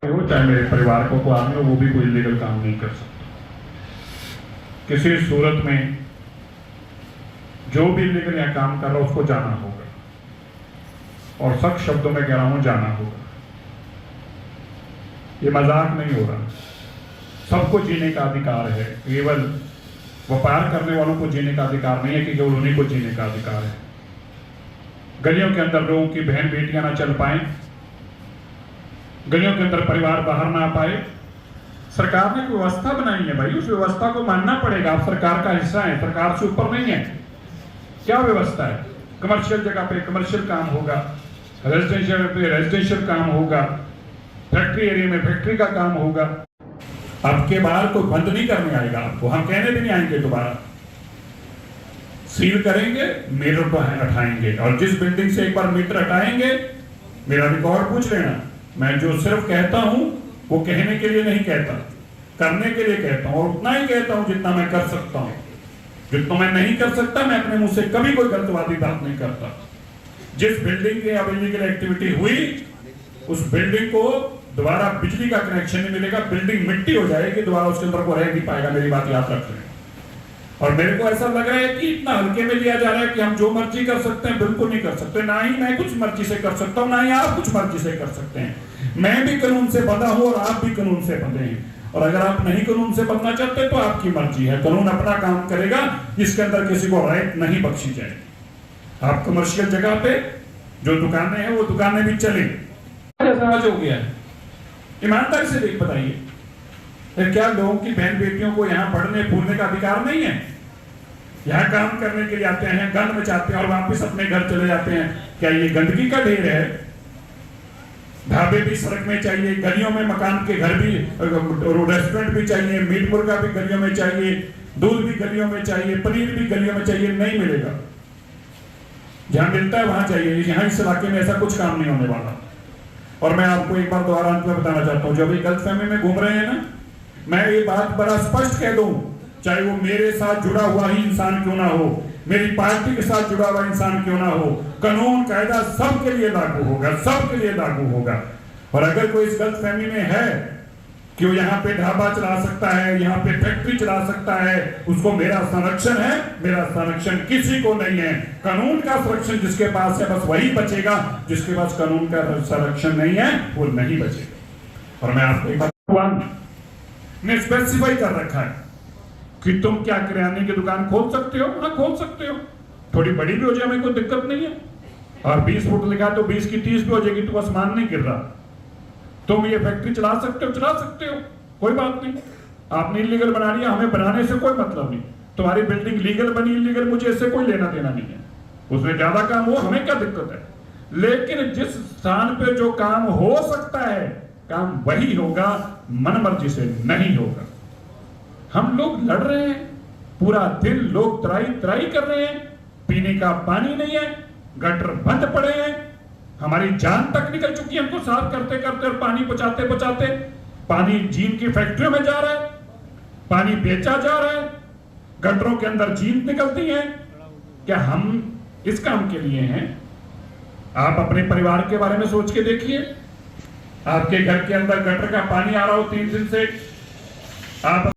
हो चाहे मेरे परिवार को कोई आदमी हो, वो भी कोई इलीगल काम नहीं कर सकता। किसी सूरत में जो भी इलीगल यहाँ काम कर रहा है उसको जाना होगा, और सख्त शब्दों में कह रहा हूं, जाना होगा। ये मजाक नहीं हो रहा। सबको जीने का अधिकार है, केवल व्यापार करने वालों को जीने का अधिकार नहीं है कि केवल उन्हीं को जीने का अधिकार है। गलियों के अंदर लोगों की बहन बेटियां ना चल पाए, गलियों के अंदर परिवार बाहर ना पाए। सरकार ने व्यवस्था बनाई है भाई, उस व्यवस्था को मानना पड़ेगा। आप सरकार का हिस्सा है, सरकार से ऊपर नहीं है। क्या व्यवस्था है? कमर्शियल जगह पे कमर्शियल काम होगा, रेजिडेंशियल पे रेजिडेंशियल काम होगा, फैक्ट्री एरिया में फैक्ट्री का काम होगा। आपके बाहर कोई बंद नहीं करने आएगा आपको, हम कहने भी नहीं आएंगे। दोबारा सील करेंगे, मीटर तो हटाएंगे, और जिस बिल्डिंग से एक बार मीटर हटाएंगे, मेरा रिकॉर्ड पूछ लेना। मैं जो सिर्फ कहता हूं वो कहने के लिए नहीं कहता, करने के लिए कहता हूं, और उतना ही कहता हूं जितना मैं कर सकता हूं। जितना मैं नहीं कर सकता, मैं अपने मुंह से कभी कोई गलतवादी बात नहीं करता। जिस बिल्डिंग की अब इलीगल एक्टिविटी हुई, उस बिल्डिंग को दोबारा बिजली का कनेक्शन नहीं मिलेगा, बिल्डिंग मिट्टी हो जाएगी, दोबारा उसके अंदर को रह नहीं पाएगा। मेरी बात याद रख लें। और मेरे को ऐसा लग रहा है कि इतना हल्के में लिया जा रहा है कि हम जो मर्जी कर सकते हैं। बिल्कुल नहीं कर सकते। ना ही मैं कुछ मर्जी से कर सकता हूं, ना ही आप कुछ मर्जी से कर सकते हैं। मैं भी कानून से बंधा हूं और आप भी कानून से बंधे हैं। और अगर आप नहीं कानून से बंधना चाहते तो आपकी मर्जी है, कानून अपना काम करेगा। इसके अंदर किसी को राइट नहीं बख्शी जाए। आप कमर्शियल जगह पे जो दुकानें हैं वो दुकानें भी चले। आज हो गया है, ईमानदारी से देख बताइए, क्या लोगों की बहन बेटियों को यहाँ पढ़ने फूलने का अधिकार नहीं है? यहाँ काम करने के लिए आते हैं, गंद मचाते हैं और वापस अपने घर चले जाते हैं। क्या ये गंदगी का ढेर है? ढाबे भी सड़क में चाहिए, गलियों में मकान के घर भी, रेस्टोरेंट भी चाहिए, मीट मुर्गा भी गलियों में चाहिए, दूध भी गलियों में चाहिए, पनीर भी गलियों में चाहिए। नहीं मिलेगा। जहां मिलता है वहां चाहिए। यहाँ इस इलाके में ऐसा कुछ काम नहीं होने वाला। और मैं आपको एक बार दोबारा अंत में बताना चाहता हूँ, जब ये गलतफहमी में घूम रहे हैं ना, मैं ये बात बड़ा स्पष्ट कह दूं, चाहे वो मेरे साथ जुड़ा हुआ ही इंसान क्यों ना हो, मेरी पार्टी के साथ जुड़ा हुआ इंसान क्यों ना हो, कानून कायदा सबके लिए लागू होगा, सबके लिए लागू होगा। और अगर कोई इस गलतफहमी में है कि वो यहाँ पे ढाबा चला सकता है, यहाँ पे फैक्ट्री चला सकता है, उसको मेरा संरक्षण है। मेरा संरक्षण किसी को नहीं है। कानून का संरक्षण जिसके पास है बस वही बचेगा, जिसके पास कानून का संरक्षण नहीं है वो नहीं बचेगा। और मैं आपको एक बात ने स्पेसिफाई कर रखा है कि तुम क्या किराने की दुकान खोल सकते हो? हाँ, खोल सकते हो। थोड़ी बड़ी भी हो जाए, हमें कोई दिक्कत नहीं है। और 20 फुट लिखा तो 20 की 30 भी हो जाएगी, तो आसमान नहीं गिर रहा। तुम ये फैक्ट्री चला सकते हो, चला सकते हो, कोई बात नहीं। आपने इलीगल बना लिया, हमें बनाने से कोई मतलब नहीं। तुम्हारी बिल्डिंग लीगल बनी इलीगल, मुझे इससे कोई लेना देना नहीं है। उसमें ज्यादा काम हो, हमें क्या दिक्कत है? लेकिन जिस स्थान पे जो काम हो सकता है, काम वही होगा, मन मर्जी से नहीं होगा। हम लोग लड़ रहे हैं, पूरा दिन लोग त्राई त्राई कर रहे हैं, पीने का पानी नहीं है, गटर बंद पड़े हैं, हमारी जान तक निकल चुकी है हमको साफ करते करते और पानी बचाते बचाते। पानी जीन की फैक्ट्रियों में जा रहा है, पानी बेचा जा रहा है, गटरों के अंदर जीन निकलती है। क्या हम इस काम के लिए हैं? आप अपने परिवार के बारे में सोच के देखिए। आपके घर के अंदर गटर का पानी आ रहा हो 3 दिन से, आप